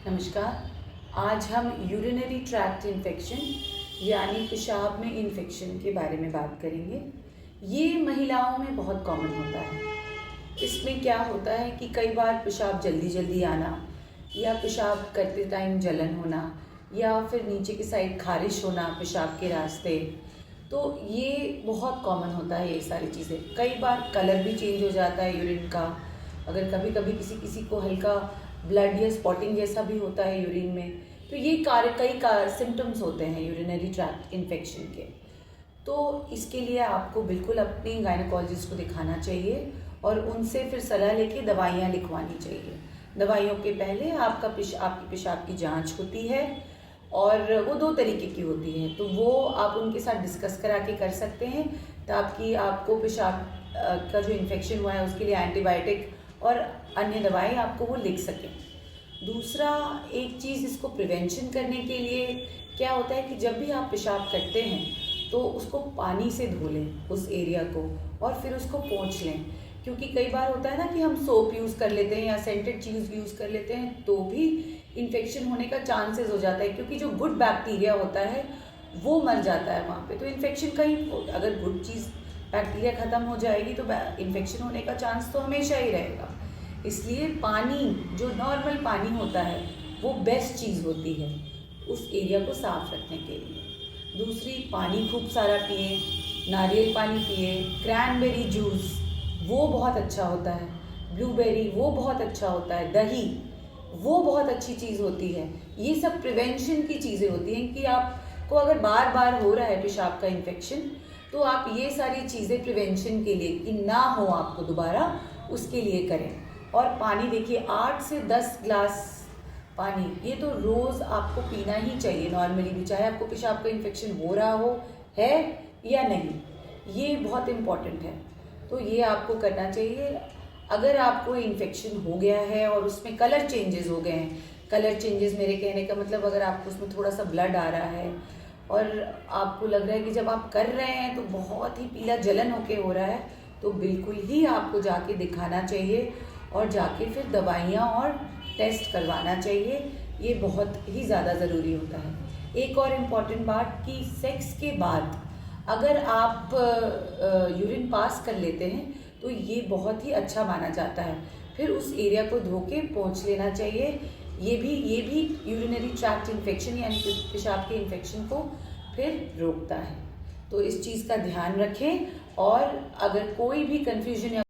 नमस्कार। आज हम यूरिनरी ट्रैक्ट इन्फेक्शन यानी पेशाब में इन्फेक्शन के बारे में बात करेंगे। ये महिलाओं में बहुत कॉमन होता है। इसमें क्या होता है कि कई बार पेशाब जल्दी जल्दी आना या पेशाब करते टाइम जलन होना या फिर नीचे की साइड खारिश होना पेशाब के रास्ते, तो ये बहुत कॉमन होता है। ये सारी चीज़ें, कई बार कलर भी चेंज हो जाता है यूरिन का। अगर कभी कभी किसी किसी को हल्का ब्लड या स्पॉटिंग जैसा भी होता है यूरिन में, तो ये कई सिम्टम्स होते हैं यूरिनरी ट्रैक्ट इन्फेक्शन के। तो इसके लिए आपको बिल्कुल अपनी गायनेकोलॉजिस्ट को दिखाना चाहिए और उनसे फिर सलाह लेके दवाइयाँ लिखवानी चाहिए। दवाइयों के पहले आपकी पेशाब की जांच होती है और वो 2 तरीके की होती है, तो वो आप उनके साथ डिस्कस करा के कर सकते हैं ताकि आपको पेशाब का जो इन्फेक्शन हुआ है उसके लिए एंटीबायोटिक और अन्य दवाएं आपको वो लिख सकें। दूसरा, एक चीज़ इसको प्रिवेंशन करने के लिए क्या होता है कि जब भी आप पेशाब करते हैं तो उसको पानी से धो लें उस एरिया को और फिर उसको पोंछ लें, क्योंकि कई बार होता है ना कि हम सोप यूज़ कर लेते हैं या सेंटेड चीज़ यूज़ कर लेते हैं तो भी इन्फेक्शन होने का चांसेस हो जाता है, क्योंकि जो गुड बैक्टीरिया होता है वो मर जाता है वहाँ पे। तो इन्फेक्शन कहीं, अगर गुड चीज़ बैक्टीरिया ख़त्म हो जाएगी तो इन्फेक्शन होने का चांस तो हमेशा ही रहेगा। इसलिए पानी, जो नॉर्मल पानी होता है, वो बेस्ट चीज़ होती है उस एरिया को साफ रखने के लिए। दूसरी, पानी खूब सारा पिए, नारियल पानी पिए, क्रैनबेरी जूस वो बहुत अच्छा होता है, ब्लूबेरी वो बहुत अच्छा होता है, दही वो बहुत अच्छी चीज़ होती है। ये सब प्रिवेंशन की चीज़ें होती हैं कि आपको अगर बार बार हो रहा है पेशाब का इन्फेक्शन, तो आप ये सारी चीज़ें प्रिवेंशन के लिए, कि ना हो आपको दोबारा, उसके लिए करें। और पानी देखिए, 8 से 10 ग्लास पानी ये तो रोज़ आपको पीना ही चाहिए नॉर्मली भी, चाहे आपको पेशाब का इन्फेक्शन हो रहा हो है या नहीं। ये बहुत इम्पॉर्टेंट है, तो ये आपको करना चाहिए। अगर आपको इन्फेक्शन हो गया है और उसमें कलर चेंजेस हो गए हैं, कलर चेंजेस मेरे कहने का मतलब अगर आपको उसमें थोड़ा सा ब्लड आ रहा है और आपको लग रहा है कि जब आप कर रहे हैं तो बहुत ही पीला जलन होके हो रहा है, तो बिल्कुल ही आपको जाके दिखाना चाहिए और जाके फिर दवाइयाँ और टेस्ट करवाना चाहिए। ये बहुत ही ज़्यादा ज़रूरी होता है। एक और इम्पॉर्टेंट बात कि सेक्स के बाद अगर आप यूरिन पास कर लेते हैं तो ये बहुत ही अच्छा माना जाता है। फिर उस एरिया को धो के पोंछ लेना चाहिए। ये भी यूरिनरी ट्रैक्ट इन्फेक्शन यानी पेशाब के इन्फेक्शन को फिर रोकता है। तो इस चीज़ का ध्यान रखें और अगर कोई भी कन्फ्यूजन या